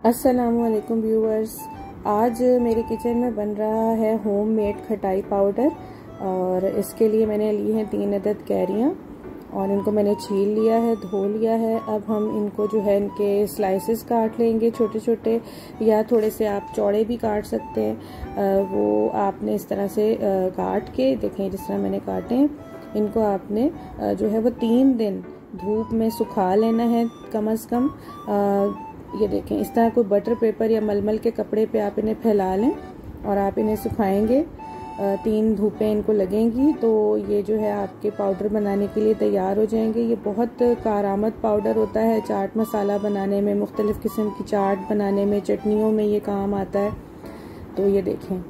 अस्सलामुअलैकुम व्यूअर्स। आज मेरे किचन में बन रहा है होममेड खटाई पाउडर और इसके लिए मैंने ली हैं 3 अदद कैरियाँ और इनको मैंने छील लिया है, धो लिया है। अब हम इनको जो है इनके स्लाइसेस काट लेंगे छोटे छोटे, या थोड़े से आप चौड़े भी काट सकते हैं। वो आपने इस तरह से काट के देखें, जिस तरह मैंने काटे हैं इनको आपने जो है वो 3 दिन धूप में सुखा लेना है कम से कम। ये देखें, इस तरह कोई बटर पेपर या मलमल के कपड़े पे आप इन्हें फैला लें और आप इन्हें सुखाएंगे। 3 धूपें इनको लगेंगी तो ये जो है आपके पाउडर बनाने के लिए तैयार हो जाएंगे। ये बहुत कारआमद पाउडर होता है चाट मसाला बनाने में, मुख्तलिफ़ किस्म की चाट बनाने में, चटनियों में ये काम आता है। तो ये देखें,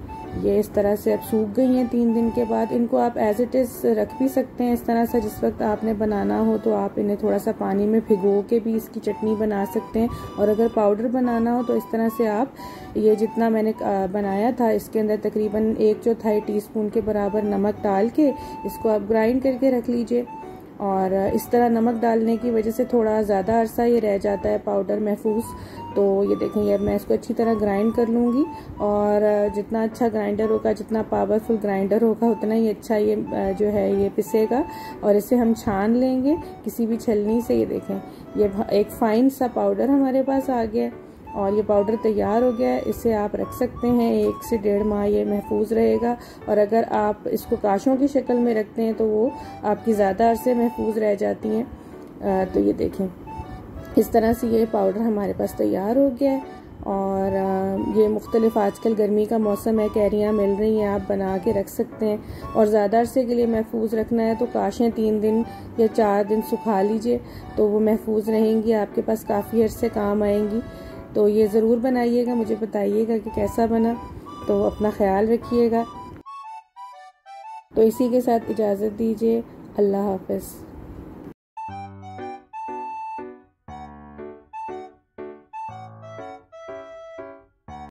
ये इस तरह से अब सूख गई हैं 3 दिन के बाद। इनको आप एज इट इज़ रख भी सकते हैं इस तरह से। जिस वक्त आपने बनाना हो तो आप इन्हें थोड़ा सा पानी में भिगो के भी इसकी चटनी बना सकते हैं। और अगर पाउडर बनाना हो तो इस तरह से आप ये जितना मैंने बनाया था इसके अंदर तकरीबन 1/4 टीस्पून के बराबर नमक डाल के इसको आप ग्राइंड करके रख लीजिए। और इस तरह नमक डालने की वजह से थोड़ा ज़्यादा अरसा ये रह जाता है पाउडर महफूज। तो ये देखें, अब मैं इसको अच्छी तरह ग्राइंड कर लूँगी और जितना अच्छा ग्राइंडर होगा, जितना पावरफुल ग्राइंडर होगा, उतना ही अच्छा ये जो है ये पिसेगा। और इसे हम छान लेंगे किसी भी छलनी से। ये देखें, ये एक फ़ाइन सा पाउडर हमारे पास आ गया और ये पाउडर तैयार हो गया है। इसे आप रख सकते हैं 1 से 1.5 माह ये महफूज रहेगा। और अगर आप इसको काशों की शक्ल में रखते हैं तो वो आपकी ज़्यादा अरसे महफूज रह जाती हैं। तो ये देखें, इस तरह से ये पाउडर हमारे पास तैयार हो गया है। और ये मुख्तलिफ, आजकल गर्मी का मौसम है, कैरियाँ मिल रही हैं, आप बना के रख सकते हैं। और ज़्यादा अरसे के लिए महफूज रखना है तो काशें 3 दिन या 4 दिन सुखा लीजिए तो वो महफूज रहेंगी, आपके पास काफ़ी अरसे काम आएंगी। तो ये ज़रूर बनाइएगा, मुझे बताइएगा कि कैसा बना। तो अपना ख्याल रखिएगा। तो इसी के साथ इजाज़त दीजिए। अल्लाह हाफ़िज़।